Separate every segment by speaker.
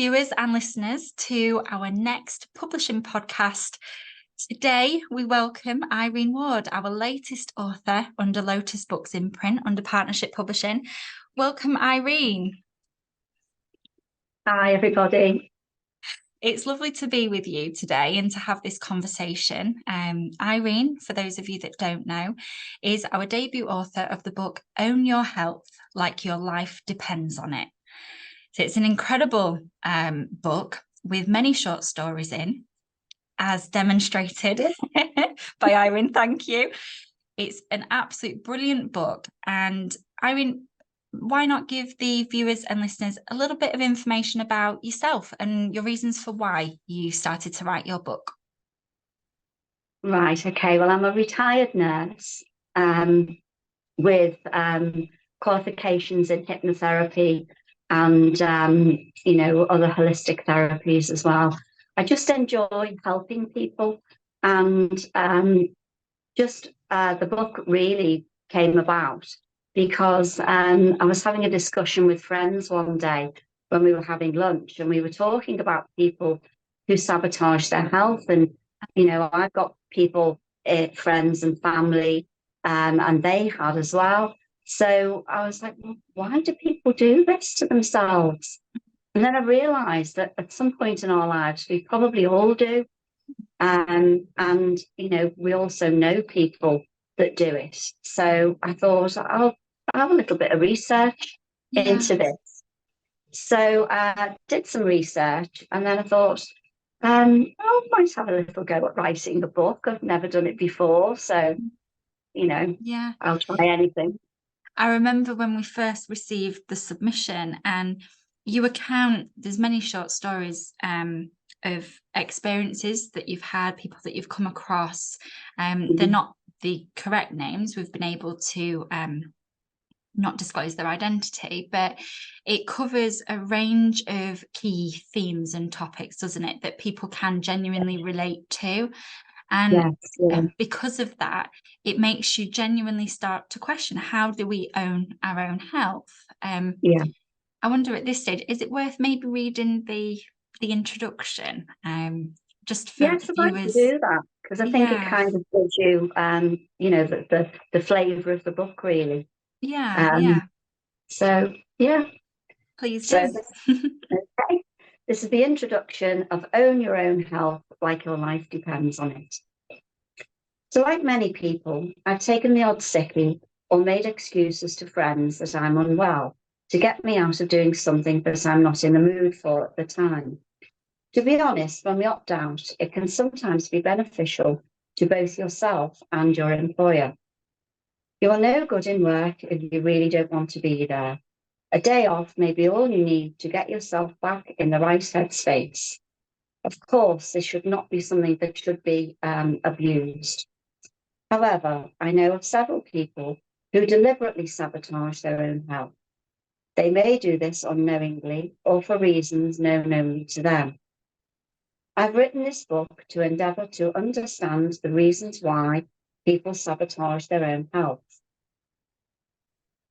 Speaker 1: viewers and listeners, to our next publishing podcast. Today, we welcome Irene Ward, our latest author under Lotus Books imprint, under Partnership Publishing. Welcome, Irene.
Speaker 2: Hi, everybody.
Speaker 1: It's lovely to be with you today and to have this conversation. Irene, for those of you that don't know, is our debut author of the book Own Your Health Like Your Life Depends on It. So it's an incredible book with many short stories in, as demonstrated by Irene. Thank you. It's an absolute brilliant book. And Irene, why not give the viewers and listeners a little bit of information about yourself and your reasons for why you started to write your book?
Speaker 2: Right, okay. Well, I'm a retired nurse with qualifications in hypnotherapy and, other holistic therapies as well. I just enjoy helping people, and the book really came about because I was having a discussion with friends one day when we were having lunch, and we were talking about people who sabotage their health. And, I've got people, friends and family, and they had as well. So I was like, well, why do people do this to themselves? And then I realized that at some point in our lives, we probably all do. And we also know people that do it. So I thought I'll have a little bit of research into this. So I did some research, and then I thought, I might have a little go at writing a book. I've never done it before. So, I'll try anything.
Speaker 1: I remember when we first received the submission, and you account, there's many short stories of experiences that you've had, people that you've come across. They're not the correct names. We've been able to not disclose their identity, but it covers a range of key themes and topics, doesn't it, that people can genuinely relate to. And because of that, it makes you genuinely start to question, how do we own our own health? I wonder at this stage, is it worth maybe reading the introduction? Just for
Speaker 2: yes, I'd like to do that, because I think it kind of gives you, the flavour of the book, really. So,
Speaker 1: Please do.
Speaker 2: Okay. This is the introduction of Own Your Own Health Like Your Life Depends on It. So, like many people, I've taken the odd sickie or made excuses to friends that I'm unwell to get me out of doing something that I'm not in the mood for at the time. To be honest, when we opt out, it can sometimes be beneficial to both yourself and your employer. You are no good in work if you really don't want to be there. A day off may be all you need to get yourself back in the right headspace. Of course, this should not be something that should be abused. However, I know of several people who deliberately sabotage their own health. They may do this unknowingly or for reasons known only to them. I've written this book to endeavour to understand the reasons why people sabotage their own health.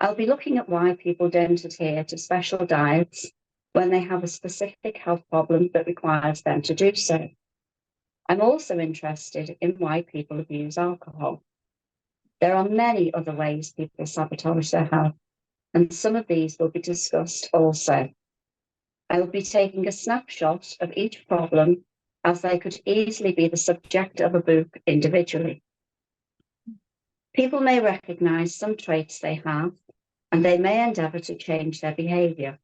Speaker 2: I'll be looking at why people don't adhere to special diets when they have a specific health problem that requires them to do so. I'm also interested in why people abuse alcohol. There are many other ways people sabotage their health, and some of these will be discussed also. I will be taking a snapshot of each problem, as they could easily be the subject of a book individually. People may recognise some traits they have, and they may endeavour to change their behaviour.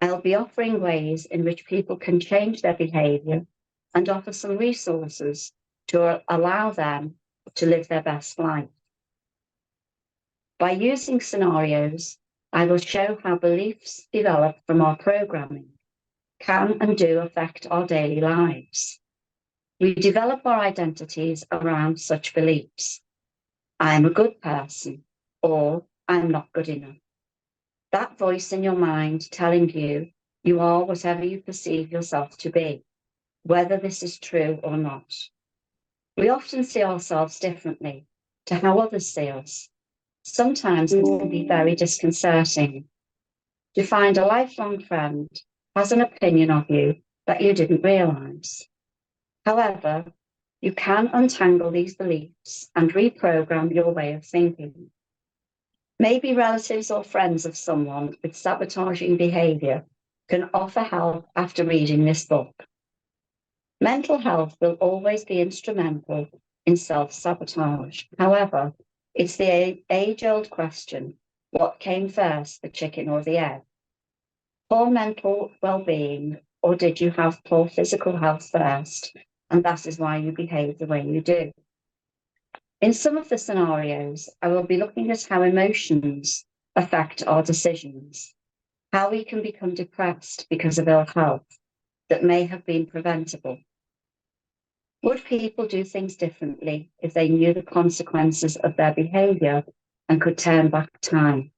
Speaker 2: I'll be offering ways in which people can change their behaviour and offer some resources to allow them to live their best life. By using scenarios, I will show how beliefs develop from our programming can and do affect our daily lives. We develop our identities around such beliefs. I'm a good person, or I'm not good enough. That voice in your mind telling you you are whatever you perceive yourself to be, whether this is true or not. We often see ourselves differently to how others see us. Sometimes it can be very disconcerting. To find a lifelong friend has an opinion of you that you didn't realise. However, you can untangle these beliefs and reprogram your way of thinking. Maybe relatives or friends of someone with sabotaging behaviour can offer help after reading this book. Mental health will always be instrumental in self-sabotage. However, it's the age-old question, what came first, the chicken or the egg? Poor mental well-being, or did you have poor physical health first, and that is why you behave the way you do? In some of the scenarios, I will be looking at how emotions affect our decisions, how we can become depressed because of ill health that may have been preventable. Would people do things differently if they knew the consequences of their behaviour and could turn back time?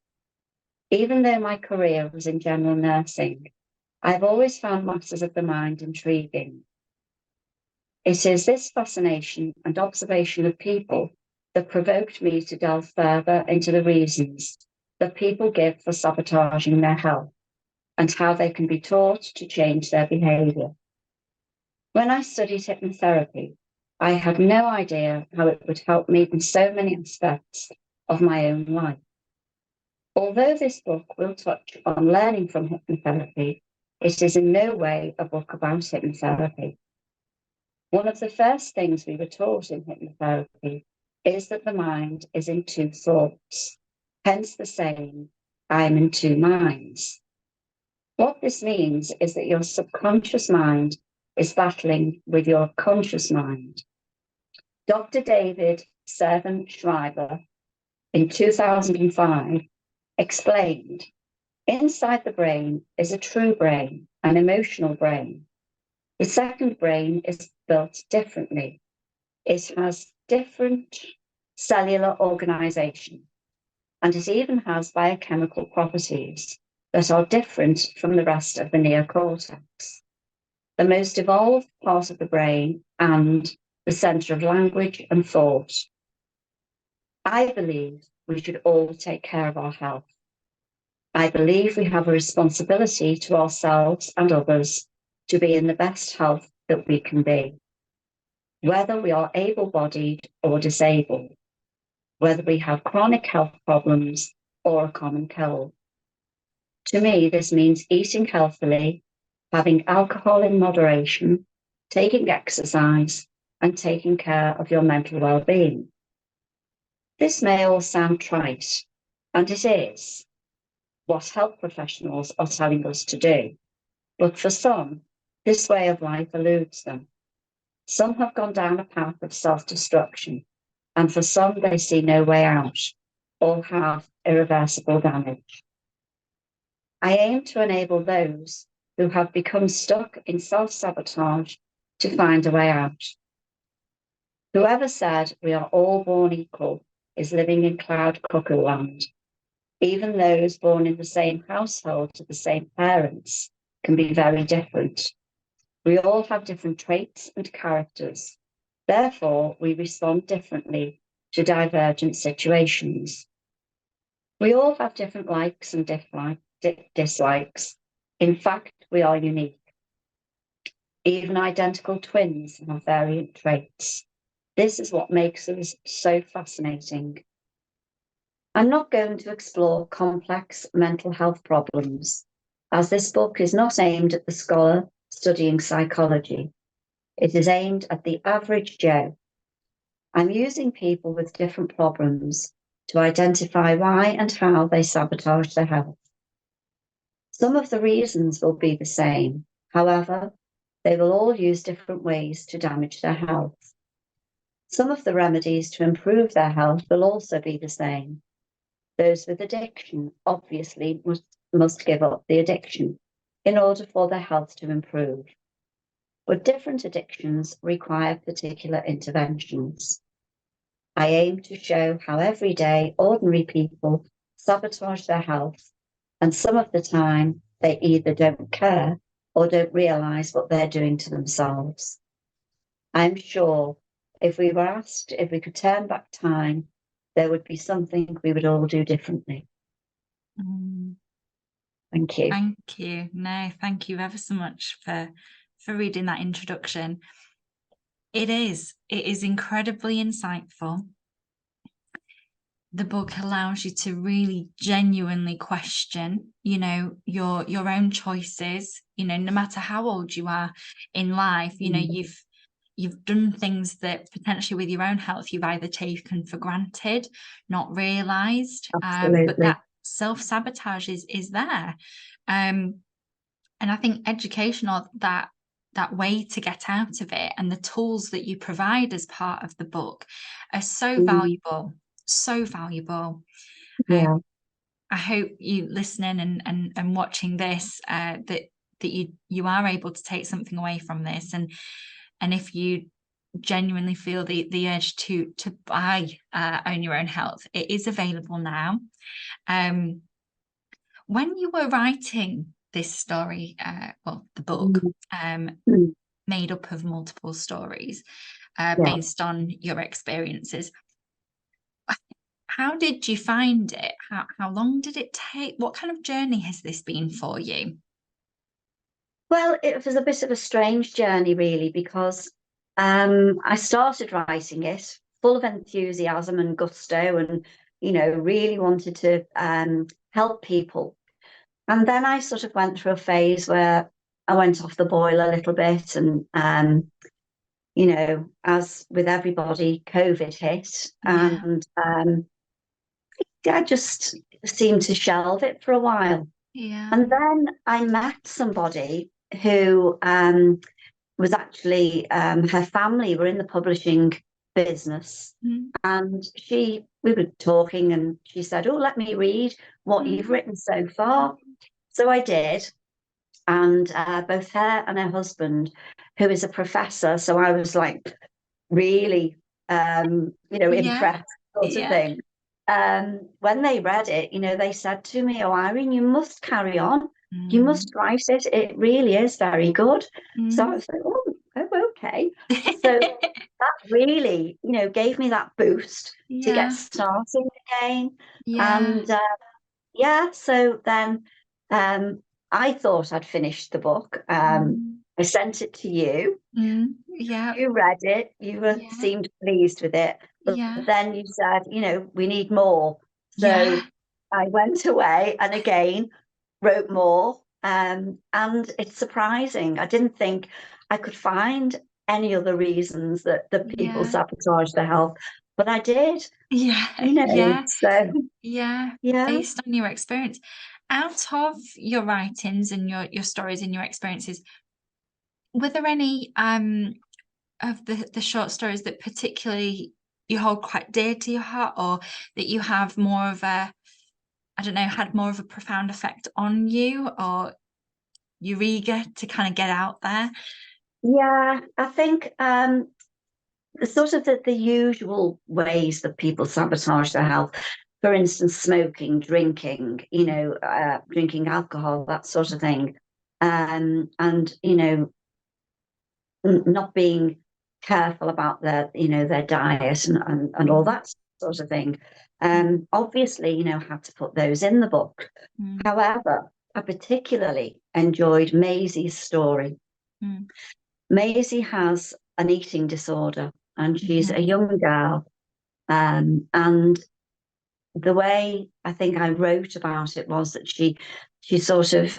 Speaker 2: Even though my career was in general nursing, I've always found matters of the mind intriguing. It is this fascination and observation of people that provoked me to delve further into the reasons that people give for sabotaging their health and how they can be taught to change their behaviour. When I studied hypnotherapy, I had no idea how it would help me in so many aspects of my own life. Although this book will touch on learning from hypnotherapy, it is in no way a book about hypnotherapy. One of the first things we were taught in hypnotherapy is that the mind is in two thoughts, hence the saying, I'm in two minds. What this means is that your subconscious mind is battling with your conscious mind. Dr. David Servan-Schreiber in 2005 explained, inside the brain is a true brain, an emotional brain. The second brain is built differently. It has different cellular organization, and it even has biochemical properties that are different from the rest of the neocortex, the most evolved part of the brain and the center of language and thought. I believe we should all take care of our health. I believe we have a responsibility to ourselves and others to be in the best health that we can be, whether we are able-bodied or disabled, whether we have chronic health problems or a common cold. To me, this means eating healthily, having alcohol in moderation, taking exercise, and taking care of your mental well-being. This may all sound trite, and it is what health professionals are telling us to do. But for some, this way of life eludes them. Some have gone down a path of self-destruction, and for some, they see no way out or have irreversible damage. I aim to enable those who have become stuck in self-sabotage to find a way out. Whoever said we are all born equal is living in cloud cuckoo land. Even those born in the same household to the same parents can be very different. We all have different traits and characters. Therefore, we respond differently to divergent situations. We all have different likes and dislikes. In fact, we are unique. Even identical twins have variant traits. This is what makes us so fascinating. I'm not going to explore complex mental health problems, as this book is not aimed at the scholar studying psychology. It is aimed at the average Joe. I'm using people with different problems to identify why and how they sabotage their health. Some of the reasons will be the same. However, they will all use different ways to damage their health. Some of the remedies to improve their health will also be the same. Those with addiction obviously must give up the addiction in order for their health to improve. But different addictions require particular interventions. I aim to show how everyday, ordinary people sabotage their health, and some of the time they either don't care or don't realise what they're doing to themselves. I'm sure if we were asked if we could turn back time, there would be something we would all do differently. Thank you.
Speaker 1: Thank you. No, thank you ever so much for reading that introduction. It is incredibly insightful. The book allows you to really genuinely question, your own choices, no matter how old you are in life, you've done things that potentially with your own health you've either taken for granted, not realized, but that self-sabotage is there. And I think education, or that way to get out of it, and the tools that you provide as part of the book are so valuable, so valuable.
Speaker 2: Yeah.
Speaker 1: I hope you listening and watching this, that you are able to take something away from this, and if you genuinely feel the urge to buy Own Your Own Health, it is available now. When you were writing this story, the book, made up of multiple stories based on your experiences, how did you find it? How long did it take? What kind of journey has this been for you?
Speaker 2: Well, it was a bit of a strange journey, really, because I started writing it full of enthusiasm and gusto, and really wanted to help people. And then I sort of went through a phase where I went off the boil a little bit, and as with everybody, COVID hit, and I just seemed to shelve it for a while.
Speaker 1: Yeah.
Speaker 2: And then I met somebody who was actually, her family were in the publishing business. And we were talking, and she said, "Oh, let me read what you've written so far." So I did. And both her and her husband, who is a professor, so I was like really, impressed, sort of thing. When they read it, they said to me, "Oh, Irene, you must carry on. You must write it. It really is very good." So I was like, "Oh, okay." So that really, gave me that boost to get starting again. And so then I thought I'd finished the book. I sent it to you. You read it. You seemed pleased with it. But then you said, we need more. So I went away and again wrote more. And it's surprising. I didn't think I could find any other reasons that people sabotage their health, but I did. So
Speaker 1: based on your experience, out of your writings and your stories and your experiences, were there any of the short stories that particularly you hold quite dear to your heart, or that you have more of a, I don't know, had more of a profound effect on you, or you're eager to kind of get out there?
Speaker 2: Yeah, I think sort of the usual ways that people sabotage their health. For instance, smoking, drinking, drinking alcohol, that sort of thing. And, not being careful about their diet and all that sort of thing. Obviously, had to put those in the book. However, I particularly enjoyed Maisie's story. Maisie has an eating disorder, and she's a young girl. And the way I think I wrote about it was that she sort of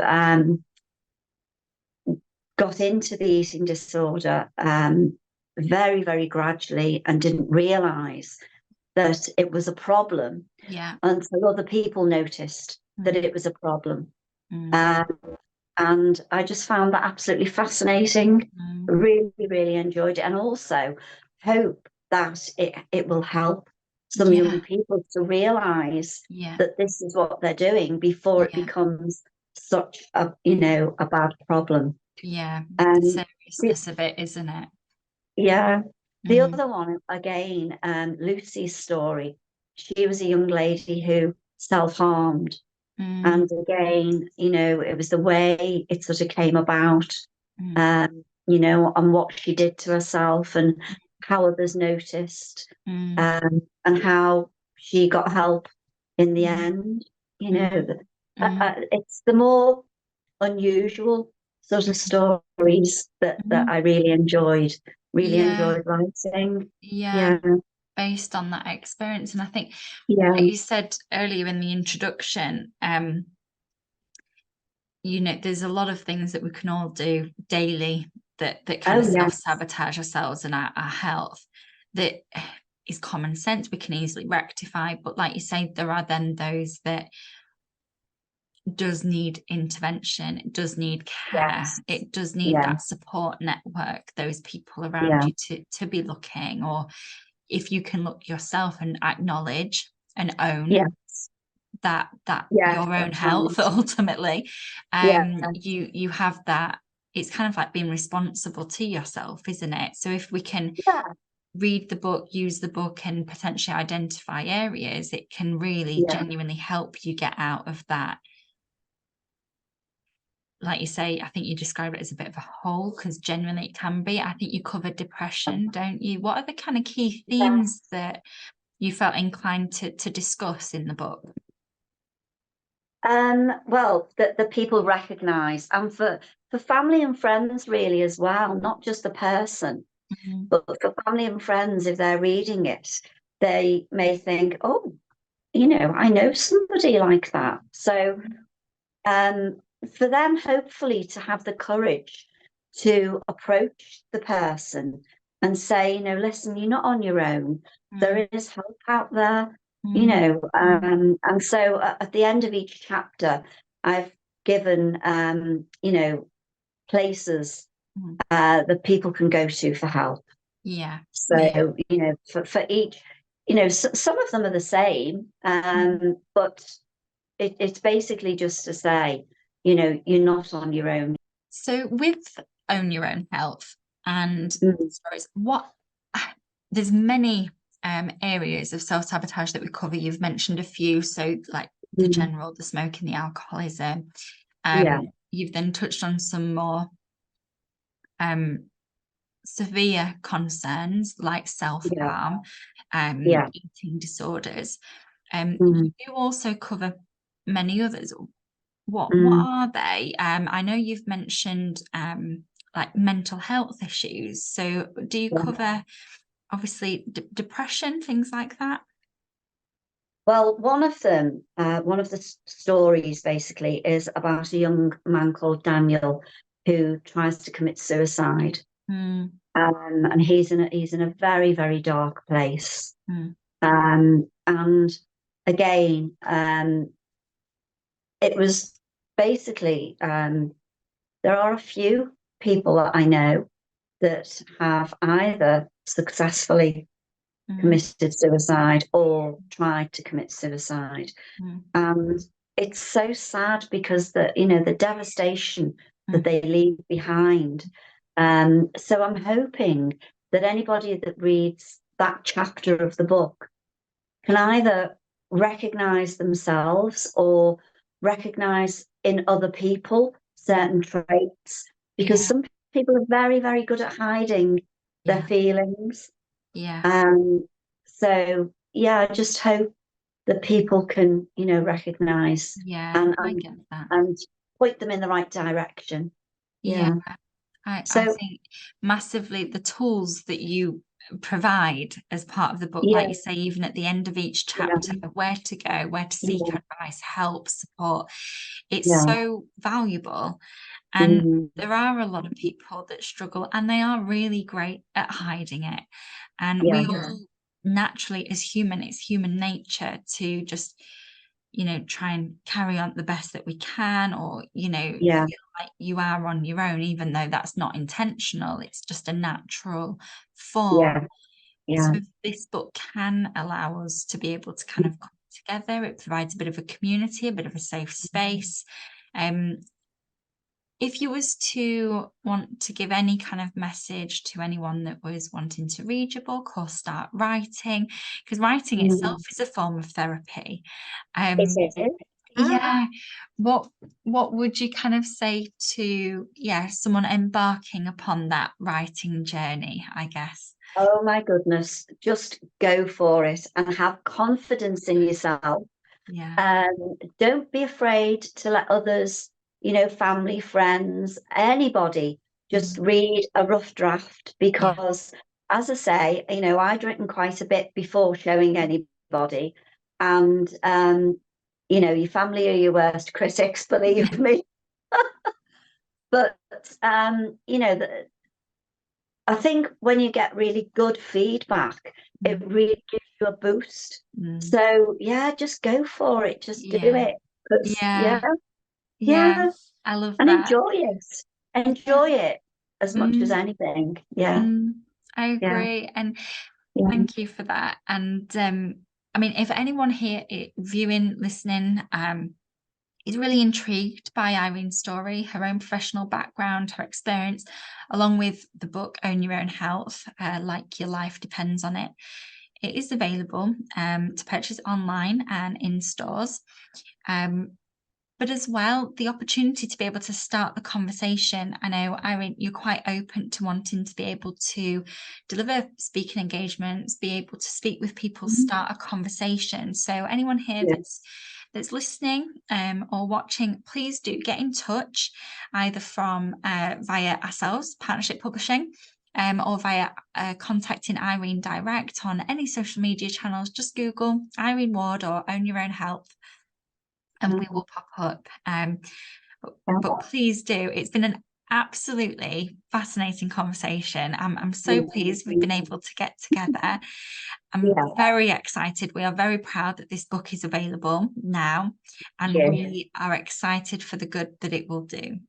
Speaker 2: got into the eating disorder very, very gradually, and didn't realize that it was a problem until other people noticed that it was a problem. And I just found that absolutely fascinating. Really, really enjoyed it, and also hope that it will help some young people to realize that this is what they're doing before it becomes such a bad problem.
Speaker 1: The seriousness of it, isn't it?
Speaker 2: The other one, again, Lucy's story. She was a young lady who self-harmed. And again, it was the way it sort of came about, and what she did to herself, and how others noticed, and how she got help in the end. It's the more unusual sort of stories that I really enjoyed
Speaker 1: Yeah,
Speaker 2: writing.
Speaker 1: yeah,
Speaker 2: Yeah,
Speaker 1: based on that experience. And I think,
Speaker 2: yeah.
Speaker 1: like you said earlier in the introduction, there's a lot of things that we can all do daily that kind
Speaker 2: Oh
Speaker 1: of
Speaker 2: yes,
Speaker 1: self-sabotage ourselves and our health that is common sense we can easily rectify. But like you say, there are then those that does need intervention, it does need care,
Speaker 2: yes,
Speaker 1: it does need
Speaker 2: yeah,
Speaker 1: that support network, those people around
Speaker 2: yeah,
Speaker 1: you to be looking, or if you can look yourself and acknowledge and own
Speaker 2: yeah,
Speaker 1: that
Speaker 2: yeah.
Speaker 1: your own
Speaker 2: That's
Speaker 1: health
Speaker 2: right.
Speaker 1: ultimately,
Speaker 2: Yeah,
Speaker 1: you have that. It's kind of like being responsible to yourself, isn't it? So if we can
Speaker 2: yeah,
Speaker 1: read the book, use the book, and potentially identify areas, it can really
Speaker 2: yeah.
Speaker 1: genuinely help you get out of that. Like you say, I think you describe it as a bit of a hole, because genuinely it can be. I think you cover depression, don't you? What are the kind of key
Speaker 2: Yeah.
Speaker 1: themes that you felt inclined to discuss in the book?
Speaker 2: Well, that the people recognise, and for family and friends really as well, not just the person,
Speaker 1: Mhm.
Speaker 2: but for family and friends, if they're reading it, they may think, oh, I know somebody like that. So um, for them, hopefully, to have the courage to approach the person and say, listen, you're not on your own.
Speaker 1: Mm,
Speaker 2: There is help out there,
Speaker 1: mm, mm,
Speaker 2: and so at the end of each chapter, I've given, places
Speaker 1: mm.
Speaker 2: that people can go to for help.
Speaker 1: Yeah, yeah.
Speaker 2: So, for each, some of them are the same,
Speaker 1: Mm.
Speaker 2: but it's basically just to say, you're not on your own.
Speaker 1: So with Own Your Own Health and
Speaker 2: Mm,
Speaker 1: stories, what there's many areas of self-sabotage that we cover. You've mentioned a few, so like the
Speaker 2: mm,
Speaker 1: general, the smoking, the alcoholism.
Speaker 2: yeah,
Speaker 1: You've then touched on some more um severe concerns like
Speaker 2: yeah,
Speaker 1: self-harm,
Speaker 2: yeah.
Speaker 1: eating disorders.
Speaker 2: Mm,
Speaker 1: You also cover many others. What
Speaker 2: mm,
Speaker 1: are they? I know you've mentioned like mental health issues. So do you
Speaker 2: yeah.
Speaker 1: cover obviously depression, things like that?
Speaker 2: Well, one of the stories basically is about a young man called Daniel who tries to commit suicide.
Speaker 1: Mm,
Speaker 2: And he's in a very, very dark place.
Speaker 1: mm,
Speaker 2: And again, it was basically, there are a few people that I know that have either successfully
Speaker 1: mm,
Speaker 2: committed suicide or tried to commit suicide.
Speaker 1: mm,
Speaker 2: And it's so sad because the devastation that
Speaker 1: mm,
Speaker 2: they leave behind. So I'm hoping that anybody that reads that chapter of the book can either recognize themselves or recognize in other people
Speaker 1: mm.
Speaker 2: certain traits, because
Speaker 1: Yeah,
Speaker 2: some people are very, very good at hiding their
Speaker 1: yeah,
Speaker 2: feelings.
Speaker 1: yeah,
Speaker 2: Um, so yeah, I just hope that people can, recognize
Speaker 1: yeah.
Speaker 2: and
Speaker 1: I
Speaker 2: and
Speaker 1: get that.
Speaker 2: and point them in the right direction.
Speaker 1: Yeah.
Speaker 2: Yeah.
Speaker 1: I
Speaker 2: So
Speaker 1: think massively the tools that you provide as part of the book, like
Speaker 2: yeah,
Speaker 1: you say, even at the end of each chapter,
Speaker 2: yeah,
Speaker 1: where to go, where to seek
Speaker 2: yeah,
Speaker 1: advice, help, support, it's
Speaker 2: yeah,
Speaker 1: so valuable. And
Speaker 2: mm,
Speaker 1: there are a lot of people that struggle and they are really great at hiding it. And
Speaker 2: yeah,
Speaker 1: we all naturally, as human, it's human nature to just try and carry on the best that we can, or,
Speaker 2: yeah,
Speaker 1: feel like you are on your own, even though that's not intentional. It's just a natural form.
Speaker 2: yeah, yeah,
Speaker 1: So if this book can allow us to be able to kind of come together, it provides a bit of a community, a bit of a safe space. Um, if you was to want to give any kind of message to anyone that was wanting to read your book or start writing, because writing itself
Speaker 2: mm.
Speaker 1: is a form of therapy.
Speaker 2: Is
Speaker 1: Um,
Speaker 2: it? Ah,
Speaker 1: yeah, what would you kind of say to, yeah, someone embarking upon that writing journey, I guess?
Speaker 2: oh my goodness, just go for it and have confidence in yourself
Speaker 1: Yeah.
Speaker 2: Don't be afraid to let others, family, friends, anybody, just read a rough draft,
Speaker 1: Yeah.
Speaker 2: because, as I say, I'd written quite a bit before showing anybody, and your family are your worst critics, believe me. But I think when you get really good feedback, it really gives you a boost.
Speaker 1: Mm.
Speaker 2: So yeah, just go for it. Just do
Speaker 1: Yeah.
Speaker 2: it. 'Cause,
Speaker 1: Yeah.
Speaker 2: yeah,
Speaker 1: Yeah.
Speaker 2: yeah,
Speaker 1: I love
Speaker 2: and
Speaker 1: that.
Speaker 2: enjoy it.
Speaker 1: Yeah.
Speaker 2: Enjoy it as much as
Speaker 1: Mm,
Speaker 2: anything. Yeah,
Speaker 1: I
Speaker 2: yeah,
Speaker 1: agree. And
Speaker 2: yeah.
Speaker 1: thank you for that. And I mean, if anyone here viewing, listening, is really intrigued by Irene's story, her own professional background, her experience, along with the book Own Your Own Health, like your life depends on it. It is available to purchase online and in stores. Um, but as well, the opportunity to be able to start the conversation. I know, Irene, you're quite open to wanting to be able to deliver speaking engagements, be able to speak with people,
Speaker 2: Mhm.
Speaker 1: start a conversation. So anyone here
Speaker 2: Yeah,
Speaker 1: that's listening or watching, please do get in touch, either from via ourselves, Partnership Publishing, or via contacting Irene direct on any social media channels. Just Google Irene Ward or Own Your Own Health, and we will pop up. But please do. It's been an absolutely fascinating conversation. I'm so pleased we've been able to get together. I'm
Speaker 2: yeah,
Speaker 1: very excited. We are very proud that this book is available now, and
Speaker 2: yeah.
Speaker 1: we are excited for the good that it will do.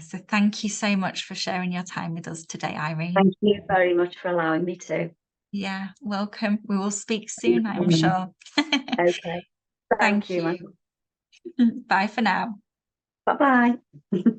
Speaker 1: So thank you so much for sharing your time with us today, Irene.
Speaker 2: Thank you very much for allowing me to.
Speaker 1: Yeah, welcome. We will speak soon, I'm sure.
Speaker 2: Okay. Thank
Speaker 1: Thank
Speaker 2: you, man.
Speaker 1: you. Bye for now.
Speaker 2: Bye bye.